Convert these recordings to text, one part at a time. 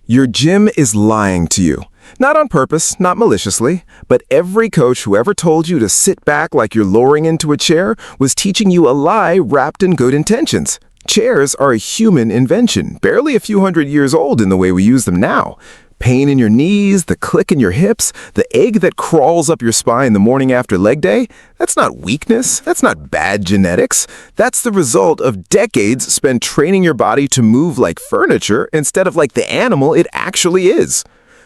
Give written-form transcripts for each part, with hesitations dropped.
Your gym is lying to you. Not on purpose, not maliciously, but every coach who ever told you to sit back like you're lowering into a chair was teaching you a lie wrapped in good intentions. Chairs are a human invention, barely a few hundred years old in the way we use them now. Pain in your knees, the click in your hips, the egg that crawls up your spine the morning after leg day, that's not weakness, that's not bad genetics. That's the result of decades spent training your body to move like furniture instead of like the animal it actually is.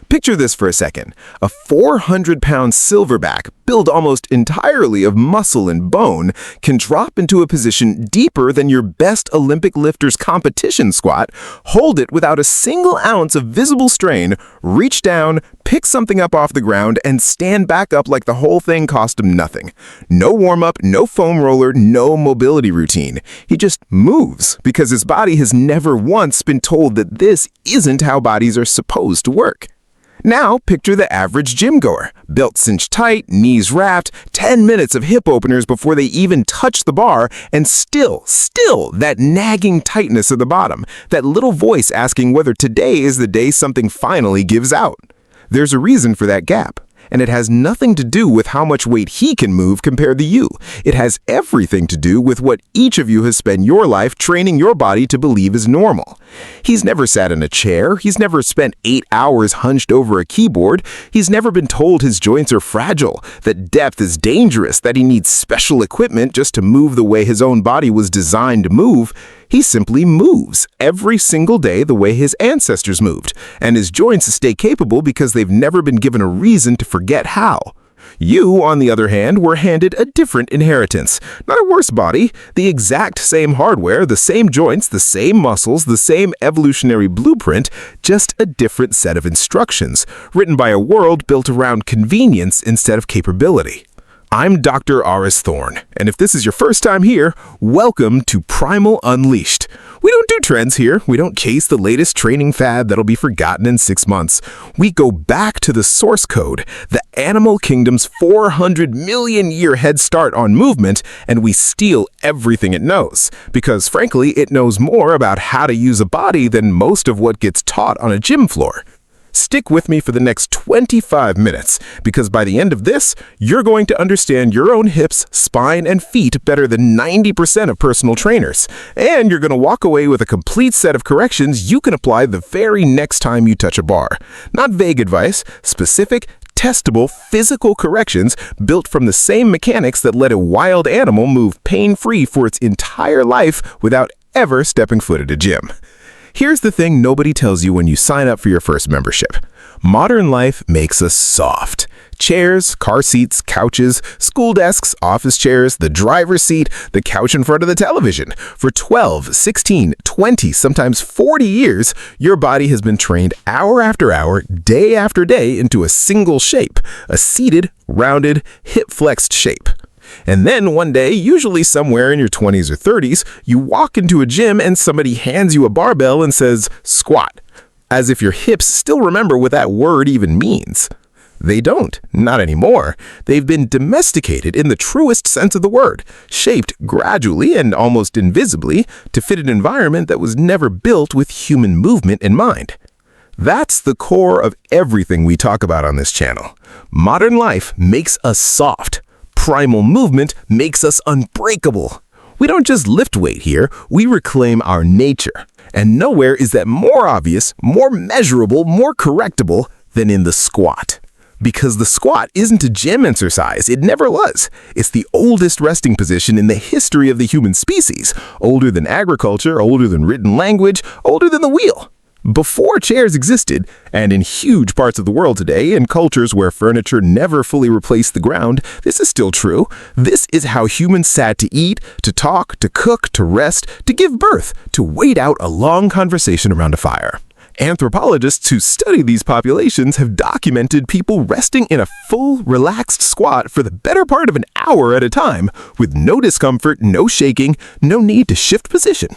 Picture this for a second. A 400-pound silverback, built almost entirely of muscle and bone, can drop into a position deeper than your best Olympic lifter's competition squat, hold it without a single ounce of visible strain, reach down, pick something up off the ground, and stand back up like the whole thing cost him nothing. No warm-up, no foam roller, no mobility routine. He just moves because his body has never once been told that this isn't how bodies are supposed to work. Now, picture the average gym goer, belt cinched tight, knees wrapped, 10 minutes of hip openers before they even touch the bar, and still that nagging tightness at the bottom, that little voice asking whether today is the day something finally gives out. There's a reason for that gap. And it has nothing to do with how much weight he can move compared to you. It has everything to do with what each of you has spent your life training your body to believe is normal. He's never sat in a chair. He's never spent 8 hours hunched over a keyboard. He's never been told his joints are fragile, that depth is dangerous, that he needs special equipment just to move the way his own body was designed to move. He simply moves every single day the way his ancestors moved, and his joints stay capable because they've never been given a reason to forget how. You, on the other hand, were handed a different inheritance. Not a worse body, the exact same hardware, the same joints, the same muscles, the same evolutionary blueprint, just a different set of instructions, written by a world built around convenience instead of capability. I'm Dr. Aris Thorne, and if this is your first time here, welcome to Primal Unleashed. We don't do trends here. We don't chase the latest training fad that'll be forgotten in 6 months. We go back to the source code, the animal kingdom's 400 million year head start on movement, and we steal everything it knows. Because frankly, it knows more about how to use a body than most of what gets taught on a gym floor. Stick with me for the next 25 minutes, because by the end of this, you're going to understand your own hips, spine, and feet better than 90% of personal trainers. And you're going to walk away with a complete set of corrections you can apply the very next time you touch a bar. Not vague advice, specific, testable physical corrections built from the same mechanics that let a wild animal move pain-free for its entire life without ever stepping foot at a gym. Here's the thing nobody tells you when you sign up for your first membership. Modern life makes us soft. Chairs, car seats, couches, school desks, office chairs, the driver's seat, the couch in front of the television. For 12, 16, 20, sometimes 40 years, your body has been trained hour after hour, day after day into a single shape, a seated, rounded, hip-flexed shape. And then one day, usually somewhere in your 20s or 30s, you walk into a gym and somebody hands you a barbell and says, squat, as if your hips still remember what that word even means. They don't, not anymore. They've been domesticated in the truest sense of the word, shaped gradually and almost invisibly to fit an environment that was never built with human movement in mind. That's the core of everything we talk about on this channel. Modern life makes us soft. Primal movement makes us unbreakable. We don't just lift weight here, we reclaim our nature. And nowhere is that more obvious, more measurable, more correctable than in the squat. Because the squat isn't a gym exercise, it never was. It's the oldest resting position in the history of the human species, older than agriculture, older than written language, older than the wheel. Before chairs existed, and in huge parts of the world today, in cultures where furniture never fully replaced the ground, this is still true. This is how humans sat to eat, to talk, to cook, to rest, to give birth, to wait out a long conversation around a fire. Anthropologists who study these populations have documented people resting in a full, relaxed squat for the better part of an hour at a time, with no discomfort, no shaking, no need to shift position.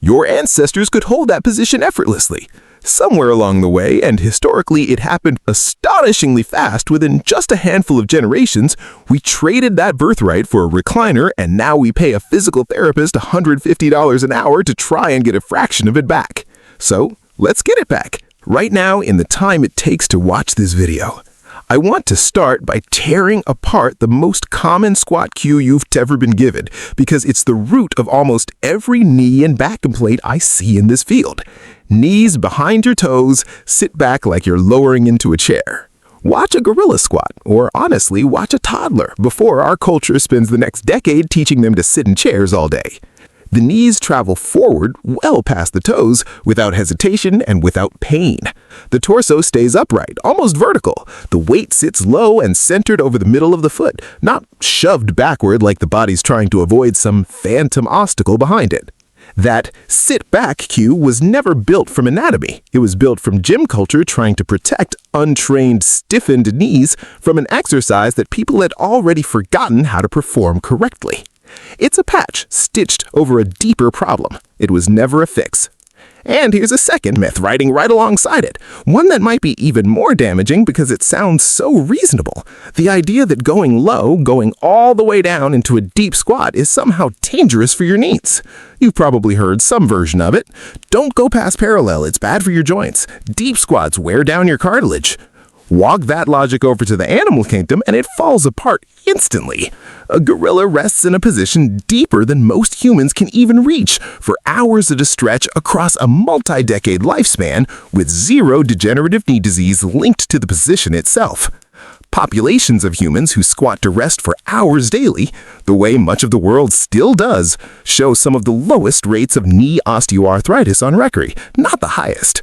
Your ancestors could hold that position effortlessly. Somewhere along the way, and historically it happened astonishingly fast within just a handful of generations, we traded that birthright for a recliner, and now we pay a physical therapist $150 an hour to try and get a fraction of it back. So, let's get it back. Right now, in the time it takes to watch this video, I want to start by tearing apart the most common squat cue you've ever been given, because it's the root of almost every knee and back complaint I see in this field. Knees behind your toes, sit back like you're lowering into a chair. Watch a gorilla squat, or honestly, watch a toddler before our culture spends the next decade teaching them to sit in chairs all day. The knees travel forward well past the toes without hesitation and without pain. The torso stays upright, almost vertical. The weight sits low and centered over the middle of the foot, not shoved backward like the body's trying to avoid some phantom obstacle behind it. That sit-back cue was never built from anatomy. It was built from gym culture trying to protect untrained, stiffened knees from an exercise that people had already forgotten how to perform correctly. It's a patch stitched over a deeper problem. It was never a fix. And here's a second myth riding right alongside it, one that might be even more damaging because it sounds so reasonable. The idea that going low, going all the way down into a deep squat is somehow dangerous for your knees. You've probably heard some version of it. Don't go past parallel, it's bad for your joints. Deep squats wear down your cartilage. Walk that logic over to the animal kingdom and it falls apart instantly. A gorilla rests in a position deeper than most humans can even reach for hours at a stretch across a multi-decade lifespan with zero degenerative knee disease linked to the position itself. Populations of humans who squat to rest for hours daily, the way much of the world still does, show some of the lowest rates of knee osteoarthritis on record, not the highest.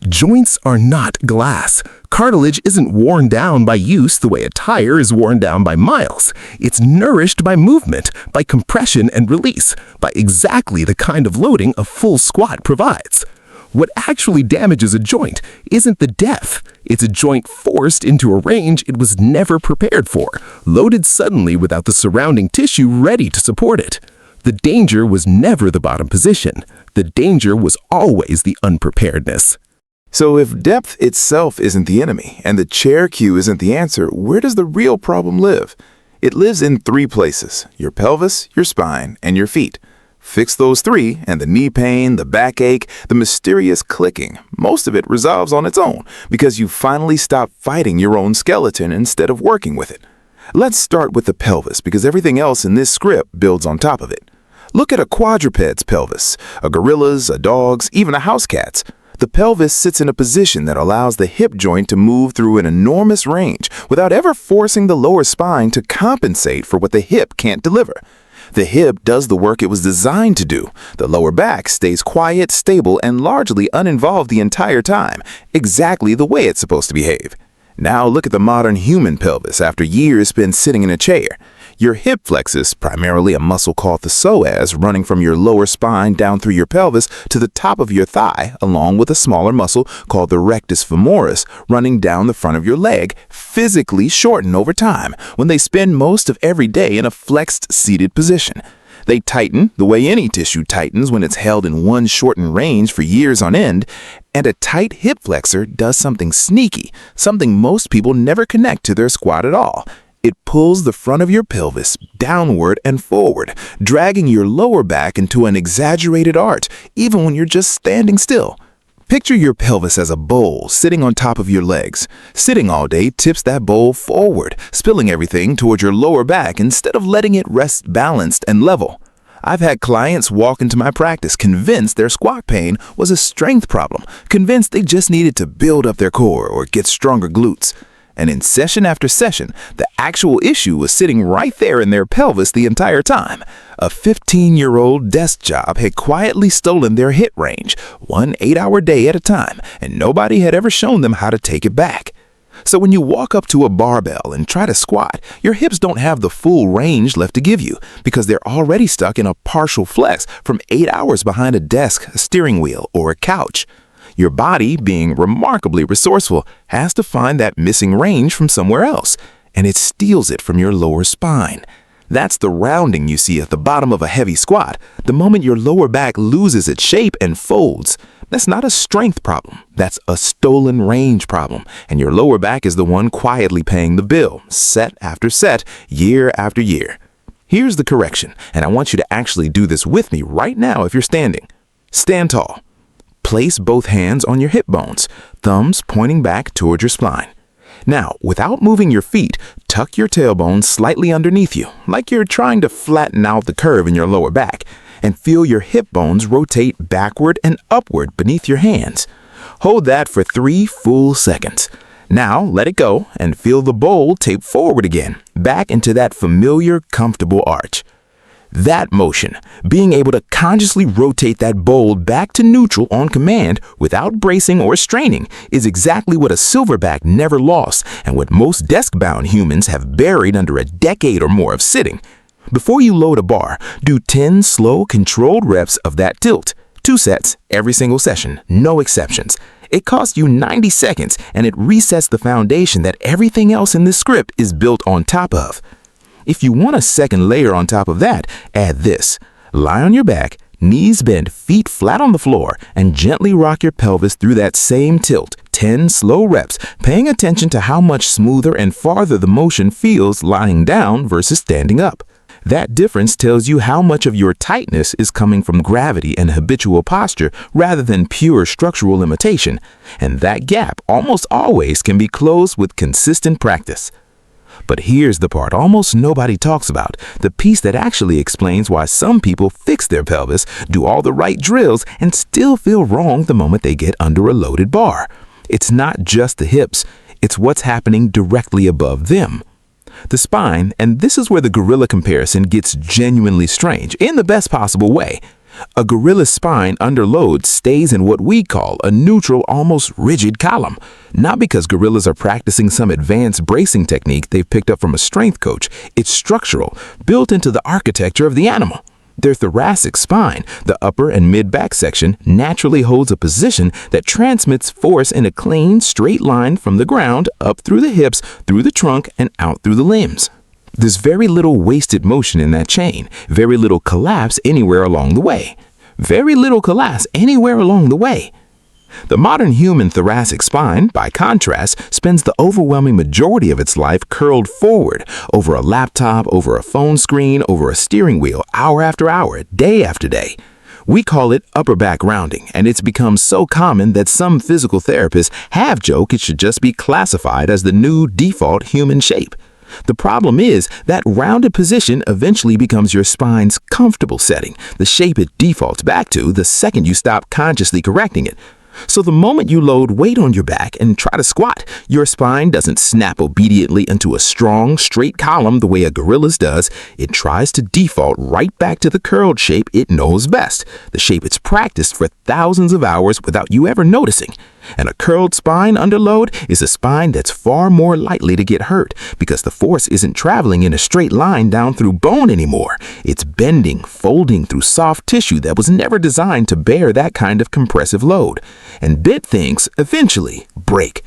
Joints are not glass. Cartilage isn't worn down by use the way a tire is worn down by miles. It's nourished by movement, by compression and release, by exactly the kind of loading a full squat provides. What actually damages a joint isn't the depth. It's a joint forced into a range it was never prepared for, loaded suddenly without the surrounding tissue ready to support it. The danger was never the bottom position. The danger was always the unpreparedness. So if depth itself isn't the enemy and the chair cue isn't the answer, where does the real problem live? It lives in three places: your pelvis, your spine, and your feet. Fix those three, and the knee pain, the backache, the mysterious clicking, most of it resolves on its own because you finally stop fighting your own skeleton instead of working with it. Let's start with the pelvis because everything else in this script builds on top of it. Look at a quadruped's pelvis, a gorilla's, a dog's, even a house cat's. The pelvis sits in a position that allows the hip joint to move through an enormous range without ever forcing the lower spine to compensate for what the hip can't deliver. The hip does the work it was designed to do. The lower back stays quiet, stable, and largely uninvolved the entire time, exactly the way it's supposed to behave. Now look at the modern human pelvis after years spent sitting in a chair. Your hip flexus, primarily a muscle called the psoas, running from your lower spine down through your pelvis to the top of your thigh, along with a smaller muscle called the rectus femoris, running down the front of your leg, physically shorten over time when they spend most of every day in a flexed seated position. They tighten the way any tissue tightens when it's held in one shortened range for years on end, and a tight hip flexor does something sneaky, something most people never connect to their squat at all. It pulls the front of your pelvis downward and forward, dragging your lower back into an exaggerated arch, even when you're just standing still. Picture your pelvis as a bowl sitting on top of your legs. Sitting all day tips that bowl forward, spilling everything toward your lower back instead of letting it rest balanced and level. I've had clients walk into my practice convinced their squat pain was a strength problem, convinced they just needed to build up their core or get stronger glutes. And in session after session, the actual issue was sitting right there in their pelvis the entire time. A 15-year-old desk job had quietly stolen their hip range, 1 8-hour day at a time, and nobody had ever shown them how to take it back. So when you walk up to a barbell and try to squat, your hips don't have the full range left to give you because they're already stuck in a partial flex from 8 hours behind a desk, a steering wheel, or a couch. Your body, being remarkably resourceful, has to find that missing range from somewhere else, and it steals it from your lower spine. That's the rounding you see at the bottom of a heavy squat, the moment your lower back loses its shape and folds. That's not a strength problem, that's a stolen range problem, and your lower back is the one quietly paying the bill, set after set, year after year. Here's the correction, and I want you to actually do this with me right now if you're standing. Stand tall. Place both hands on your hip bones, thumbs pointing back toward your spine. Now, without moving your feet, tuck your tailbone slightly underneath you, like you're trying to flatten out the curve in your lower back, and feel your hip bones rotate backward and upward beneath your hands. Hold that for 3 full seconds. Now, let it go and feel the bowl tape forward again, back into that familiar, comfortable arch. That motion, being able to consciously rotate that bowl back to neutral on command without bracing or straining, is exactly what a Silverback never lost and what most desk-bound humans have buried under a decade or more of sitting. Before you load a bar, do 10 slow, controlled reps of that tilt. 2 sets every single session, no exceptions. It costs you 90 seconds, and it resets the foundation that everything else in this script is built on top of. If you want a second layer on top of that, add this. Lie on your back, knees bent, feet flat on the floor, and gently rock your pelvis through that same tilt. 10 slow reps, paying attention to how much smoother and farther the motion feels lying down versus standing up. That difference tells you how much of your tightness is coming from gravity and habitual posture rather than pure structural limitation. And that gap almost always can be closed with consistent practice. But here's the part almost nobody talks about, the piece that actually explains why some people fix their pelvis, do all the right drills, and still feel wrong the moment they get under a loaded bar. It's not just the hips, it's what's happening directly above them. The spine, and this is where the gorilla comparison gets genuinely strange, in the best possible way. A gorilla's spine under load stays in what we call a neutral, almost rigid column. Not because gorillas are practicing some advanced bracing technique they've picked up from a strength coach. It's structural, built into the architecture of the animal. Their thoracic spine, the upper and mid-back section, naturally holds a position that transmits force in a clean, straight line from the ground up through the hips, through the trunk, and out through the limbs. There's very little wasted motion in that chain, very little collapse anywhere along the way. Very little collapse anywhere along the way. The modern human thoracic spine, by contrast, spends the overwhelming majority of its life curled forward, over a laptop, over a phone screen, over a steering wheel, hour after hour, day after day. We call it upper back rounding, and it's become so common that some physical therapists have joked it should just be classified as the new default human shape. The problem is that rounded position eventually becomes your spine's comfortable setting, the shape it defaults back to the second you stop consciously correcting it. So the moment you load weight on your back and try to squat, your spine doesn't snap obediently into a strong, straight column the way a gorilla's does. It tries to default right back to the curled shape it knows best, the shape it's practiced for thousands of hours without you ever noticing. And a curled spine under load is a spine that's far more likely to get hurt because the force isn't traveling in a straight line down through bone anymore. It's bending, folding through soft tissue that was never designed to bear that kind of compressive load. And bent things eventually break.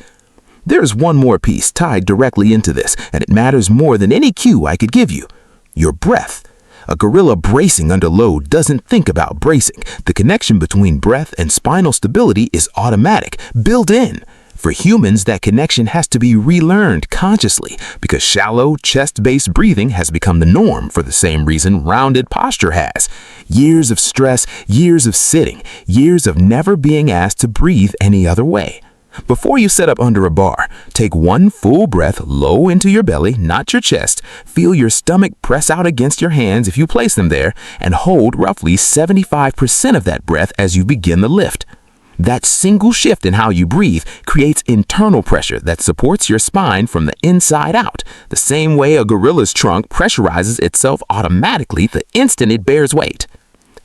There's one more piece tied directly into this, and it matters more than any cue I could give you. Your breath. A gorilla bracing under load doesn't think about bracing. The connection between breath and spinal stability is automatic, built in. For humans, that connection has to be relearned consciously because shallow, chest-based breathing has become the norm for the same reason rounded posture has. Years of stress, years of sitting, years of never being asked to breathe any other way. Before you set up under a bar, take one full breath low into your belly, not your chest. Feel your stomach press out against your hands if you place them there, and hold roughly 75% of that breath as you begin the lift. That single shift in how you breathe creates internal pressure that supports your spine from the inside out, the same way a gorilla's trunk pressurizes itself automatically the instant it bears weight.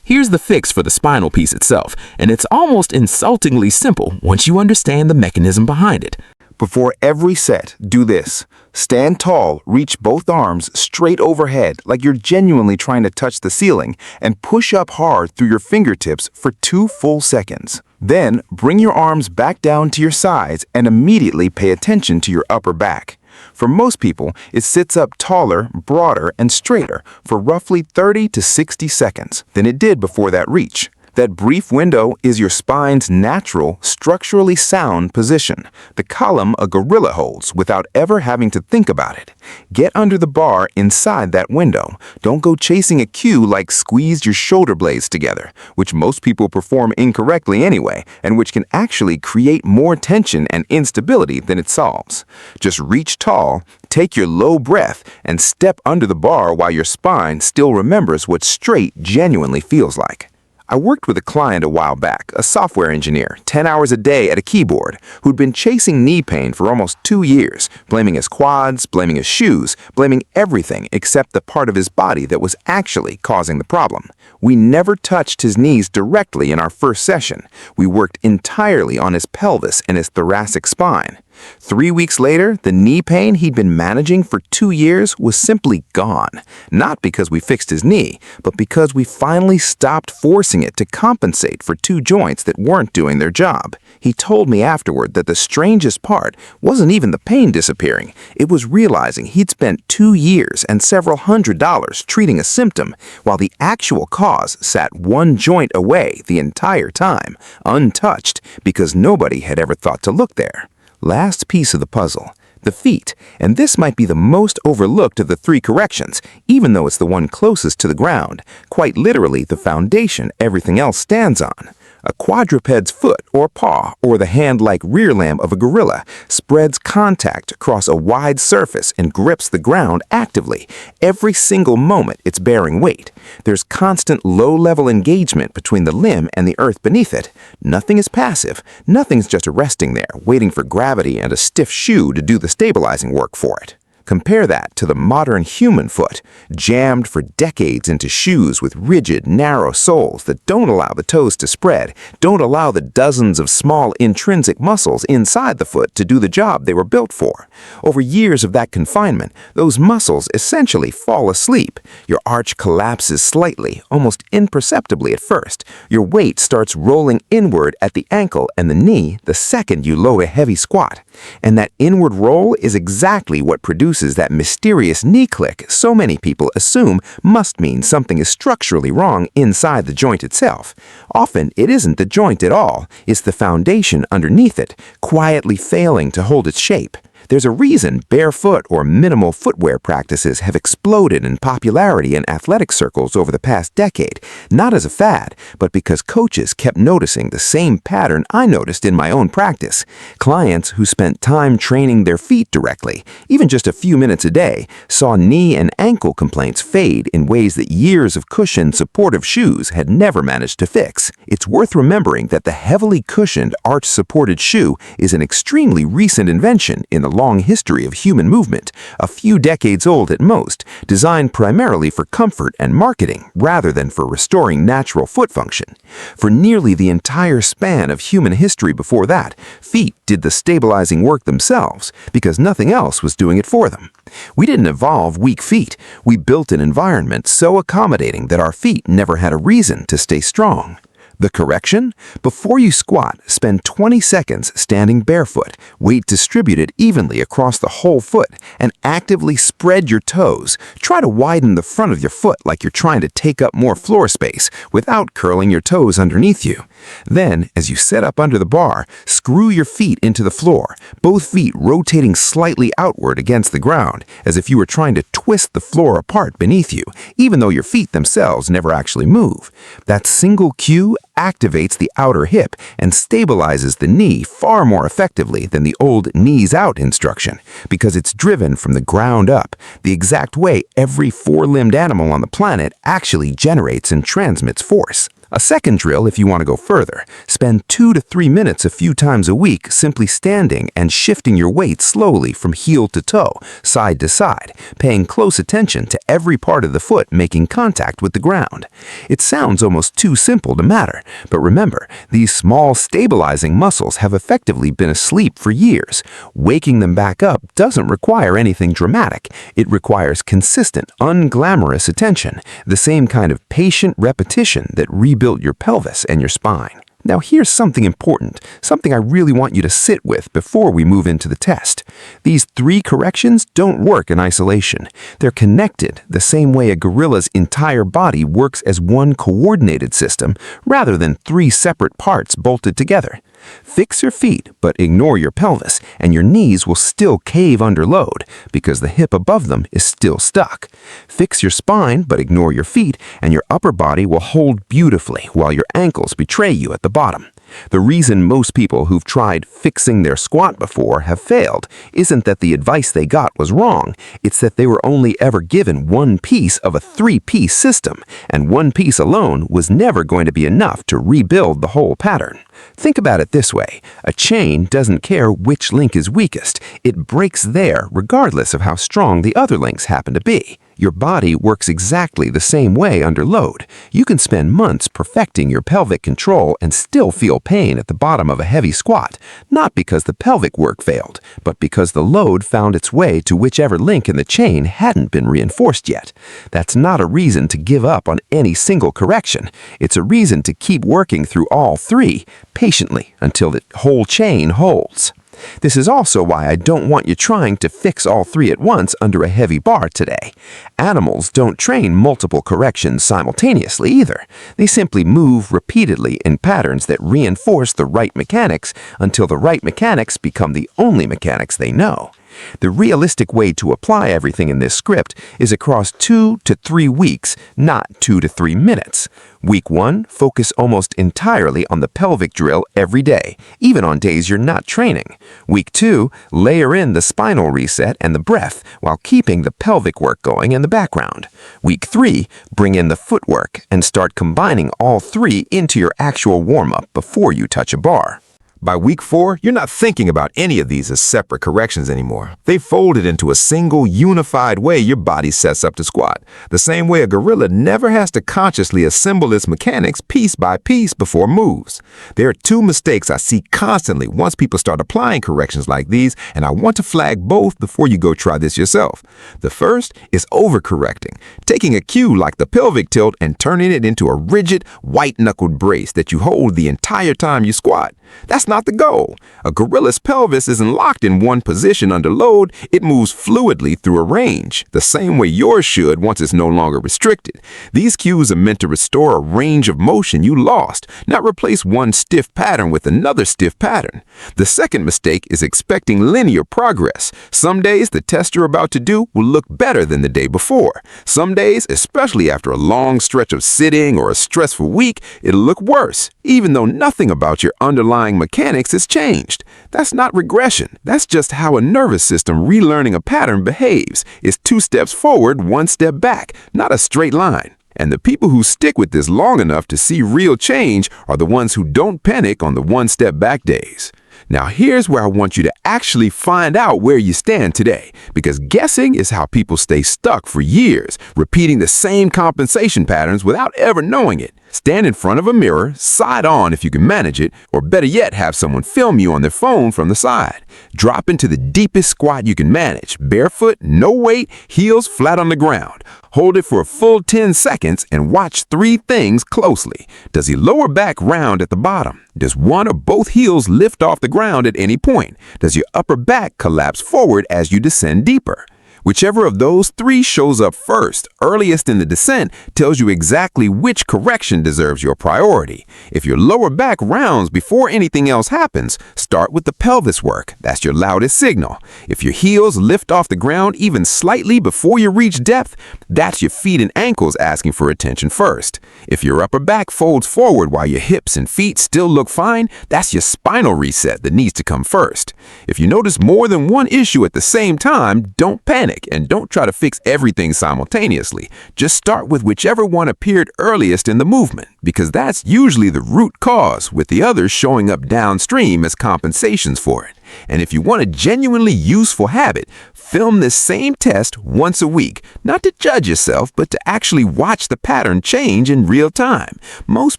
Here's the fix for the spinal piece itself, and it's almost insultingly simple once you understand the mechanism behind it. Before every set, do this. Stand tall, reach both arms straight overhead like you're genuinely trying to touch the ceiling, and push up hard through your fingertips for 2 full seconds. Then, bring your arms back down to your sides and immediately pay attention to your upper back. For most people, it sits up taller, broader, and straighter for roughly 30 to 60 seconds than it did before that reach. That brief window is your spine's natural, structurally sound position, the column a gorilla holds without ever having to think about it. Get under the bar inside that window. Don't go chasing a cue like squeeze your shoulder blades together, which most people perform incorrectly anyway, and which can actually create more tension and instability than it solves. Just reach tall, take your low breath, and step under the bar while your spine still remembers what straight genuinely feels like. I worked with a client a while back, a software engineer, 10 hours a day at a keyboard, who'd been chasing knee pain for almost 2 years, blaming his quads, blaming his shoes, blaming everything except the part of his body that was actually causing the problem. We never touched his knees directly in our first session. We worked entirely on his pelvis and his thoracic spine. 3 weeks later, the knee pain he'd been managing for 2 years was simply gone. Not because we fixed his knee, but because we finally stopped forcing it to compensate for 2 joints that weren't doing their job. He told me afterward that the strangest part wasn't even the pain disappearing. It was realizing he'd spent 2 years and several $100s treating a symptom, while the actual cause sat 1 joint away the entire time, untouched, because nobody had ever thought to look there. Last piece of the puzzle, the feet, and this might be the most overlooked of the 3 corrections, even though it's the one closest to the ground, quite literally the foundation everything else stands on. A quadruped's foot or paw, or the hand-like rear limb of a gorilla, spreads contact across a wide surface and grips the ground actively. Every single moment it's bearing weight. There's constant low-level engagement between the limb and the earth beneath it. Nothing is passive. Nothing's just resting there, waiting for gravity and a stiff shoe to do the stabilizing work for it. Compare that to the modern human foot, jammed for decades into shoes with rigid, narrow soles that don't allow the toes to spread, don't allow the dozens of small intrinsic muscles inside the foot to do the job they were built for. Over years of that confinement, those muscles essentially fall asleep. Your arch collapses slightly, almost imperceptibly at first. Your weight starts rolling inward at the ankle and the knee the second you load a heavy squat. And that inward roll is exactly what produces that mysterious knee click so many people assume must mean something is structurally wrong inside the joint itself. Often, it isn't the joint at all, it's the foundation underneath it, quietly failing to hold its shape. There's a reason barefoot or minimal footwear practices have exploded in popularity in athletic circles over the past decade, not as a fad, but because coaches kept noticing the same pattern I noticed in my own practice. Clients who spent time training their feet directly, even just a few minutes a day, saw knee and ankle complaints fade in ways that years of cushioned supportive shoes had never managed to fix. It's worth remembering that the heavily cushioned arch-supported shoe is an extremely recent invention in the long history of human movement, a few decades old at most, designed primarily for comfort and marketing rather than for restoring natural foot function. For nearly the entire span of human history before that, feet did the stabilizing work themselves because nothing else was doing it for them. We didn't evolve weak feet. We built an environment so accommodating that our feet never had a reason to stay strong. The correction? Before you squat, spend 20 seconds standing barefoot, weight distributed evenly across the whole foot, and actively spread your toes. Try to widen the front of your foot like you're trying to take up more floor space without curling your toes underneath you. Then, as you set up under the bar, screw your feet into the floor, both feet rotating slightly outward against the ground, as if you were trying to twist the floor apart beneath you, even though your feet themselves never actually move. That single cue activates the outer hip and stabilizes the knee far more effectively than the old knees out instruction, because it's driven from the ground up, the exact way every 4-limbed animal on the planet actually generates and transmits force. A second drill if you want to go further. Spend 2 to 3 minutes a few times a week simply standing and shifting your weight slowly from heel to toe, side to side, paying close attention to every part of the foot making contact with the ground. It sounds almost too simple to matter, but remember, these small stabilizing muscles have effectively been asleep for years. Waking them back up doesn't require anything dramatic. It requires consistent, unglamorous attention, the same kind of patient repetition that rebuilt your pelvis and your spine. Now here's something important, something I really want you to sit with before we move into the test. These 3 corrections don't work in isolation. They're connected the same way a gorilla's entire body works as one coordinated system rather than 3 separate parts bolted together. Fix your feet, but ignore your pelvis, and your knees will still cave under load because the hip above them is still stuck. Fix your spine, but ignore your feet, and your upper body will hold beautifully while your ankles betray you at the bottom. The reason most people who've tried fixing their squat before have failed isn't that the advice they got was wrong, it's that they were only ever given one piece of a 3-piece system, and one piece alone was never going to be enough to rebuild the whole pattern. Think about it this way. A chain doesn't care which link is weakest. It breaks there regardless of how strong the other links happen to be. Your body works exactly the same way under load. You can spend months perfecting your pelvic control and still feel pain at the bottom of a heavy squat, not because the pelvic work failed, but because the load found its way to whichever link in the chain hadn't been reinforced yet. That's not a reason to give up on any single correction. It's a reason to keep working through all 3 patiently until the whole chain holds. This is also why I don't want you trying to fix all 3 at once under a heavy bar today. Animals don't train multiple corrections simultaneously either. They simply move repeatedly in patterns that reinforce the right mechanics until the right mechanics become the only mechanics they know. The realistic way to apply everything in this script is across 2 to 3 weeks, not 2 to 3 minutes. Week 1, focus almost entirely on the pelvic drill every day, even on days you're not training. Week 2, layer in the spinal reset and the breath while keeping the pelvic work going in the background. Week 3, bring in the footwork and start combining all 3 into your actual warm-up before you touch a bar. By week 4, you're not thinking about any of these as separate corrections anymore. They folded into a single, unified way your body sets up to squat. The same way a gorilla never has to consciously assemble its mechanics piece by piece before moves. There are 2 mistakes I see constantly once people start applying corrections like these, and I want to flag both before you go try this yourself. The first is overcorrecting, taking a cue like the pelvic tilt and turning it into a rigid, white-knuckled brace that you hold the entire time you squat. That's not the goal. A gorilla's pelvis isn't locked in one position under load. It moves fluidly through a range, the same way yours should once it's no longer restricted. These cues are meant to restore a range of motion you lost, not replace one stiff pattern with another stiff pattern. The second mistake is expecting linear progress. Some days the test you're about to do will look better than the day before. Some days, especially after a long stretch of sitting or a stressful week, it'll look worse, even though nothing about your underlying mechanics has changed. That's not regression. That's just how a nervous system relearning a pattern behaves. It's 2 steps forward, 1 step back, not a straight line. And the people who stick with this long enough to see real change are the ones who don't panic on the 1 step back days. Now here's where I want you to actually find out where you stand today, because guessing is how people stay stuck for years, repeating the same compensation patterns without ever knowing it. Stand in front of a mirror, side on if you can manage it, or better yet, have someone film you on their phone from the side. Drop into the deepest squat you can manage, barefoot, no weight, heels flat on the ground. Hold it for a full 10 seconds and watch 3 things closely. Does your lower back round at the bottom? Does one or both heels lift off the ground at any point? Does your upper back collapse forward as you descend deeper? Whichever of those 3 shows up first, earliest in the descent, tells you exactly which correction deserves your priority. If your lower back rounds before anything else happens, start with the pelvis work. That's your loudest signal. If your heels lift off the ground even slightly before you reach depth, that's your feet and ankles asking for attention first. If your upper back folds forward while your hips and feet still look fine, that's your spinal reset that needs to come first. If you notice more than one issue at the same time, don't panic. And don't try to fix everything simultaneously. Just start with whichever one appeared earliest in the movement, because that's usually the root cause, with the others showing up downstream as compensations for it. And if you want a genuinely useful habit, film this same test once a week, not to judge yourself, but to actually watch the pattern change in real time. Most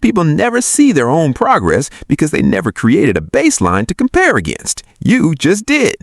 people never see their own progress because they never created a baseline to compare against. You just did.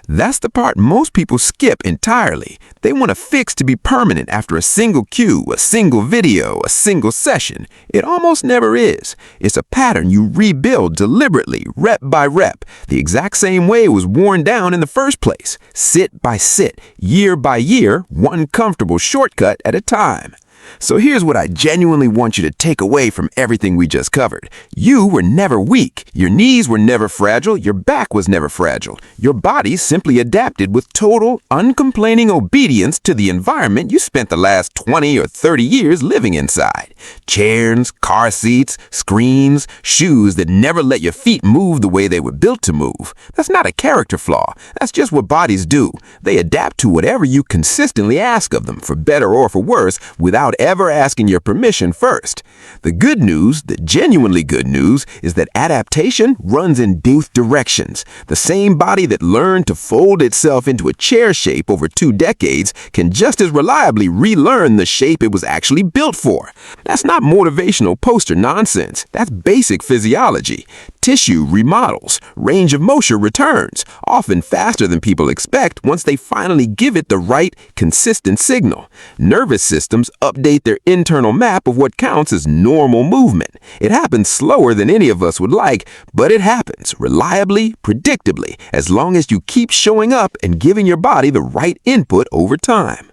That's the part most people skip entirely. They want a fix to be permanent after a single cue, a single video, a single session. It almost never is. It's a pattern you rebuild deliberately, rep by rep, the exact same way it was worn down in the first place, sit by sit, year by year, one comfortable shortcut at a time. So here's what I genuinely want you to take away from everything we just covered. You were never weak. Your knees were never fragile. Your back was never fragile. Your body simply adapted with total, uncomplaining obedience to the environment you spent the last 20 or 30 years living inside. Chairs, car seats, screens, shoes that never let your feet move the way they were built to move. That's not a character flaw. That's just what bodies do. They adapt to whatever you consistently ask of them, for better or for worse, without ever asking your permission first. The good news, the genuinely good news, is that adaptation runs in both directions. The same body that learned to fold itself into a chair shape over 2 decades can just as reliably relearn the shape it was actually built for. That's not motivational poster nonsense. That's basic physiology. Tissue remodels, range of motion returns, often faster than people expect once they finally give it the right, consistent signal. Nervous systems update their internal map of what counts as normal movement. It happens slower than any of us would like, but it happens reliably, predictably, as long as you keep showing up and giving your body the right input over time.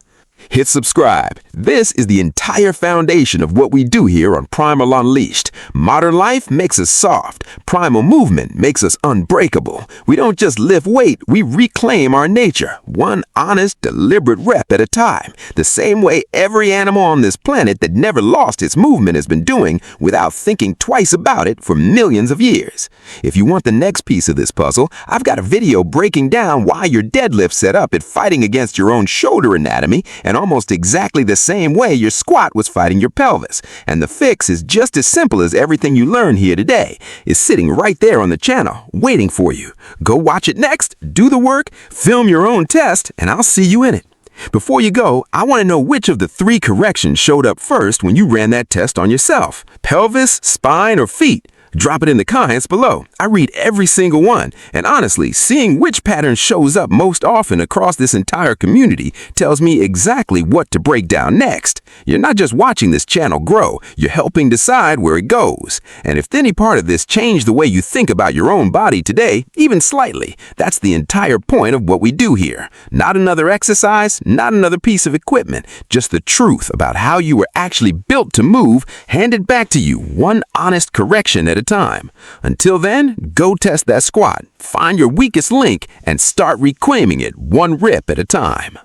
Hit subscribe. This is the entire foundation of what we do here on Primal Unleashed. Modern life makes us soft. Primal movement makes us unbreakable. We don't just lift weight, we reclaim our nature, one honest, deliberate rep at a time, the same way every animal on this planet that never lost its movement has been doing without thinking twice about it for millions of years. If you want the next piece of this puzzle, I've got a video breaking down why your deadlift set up at fighting against your own shoulder anatomy and almost exactly the same way your squat was fighting your pelvis. And the fix is just as simple as everything you learn here today. It's sitting right there on the channel, waiting for you. Go watch it next, do the work, film your own test, and I'll see you in it. Before you go, I want to know which of the 3 corrections showed up first when you ran that test on yourself. Pelvis, spine, or feet? Drop it in the comments below. I read every single one, and honestly, seeing which pattern shows up most often across this entire community tells me exactly what to break down next. You're not just watching this channel grow, you're helping decide where it goes. And if any part of this changed the way you think about your own body today, even slightly, that's the entire point of what we do here. Not another exercise, not another piece of equipment, just the truth about how you were actually built to move, handed back to you, one honest correction at a time. Until then, go test that squat, find your weakest link, and start reclaiming it one rep at a time.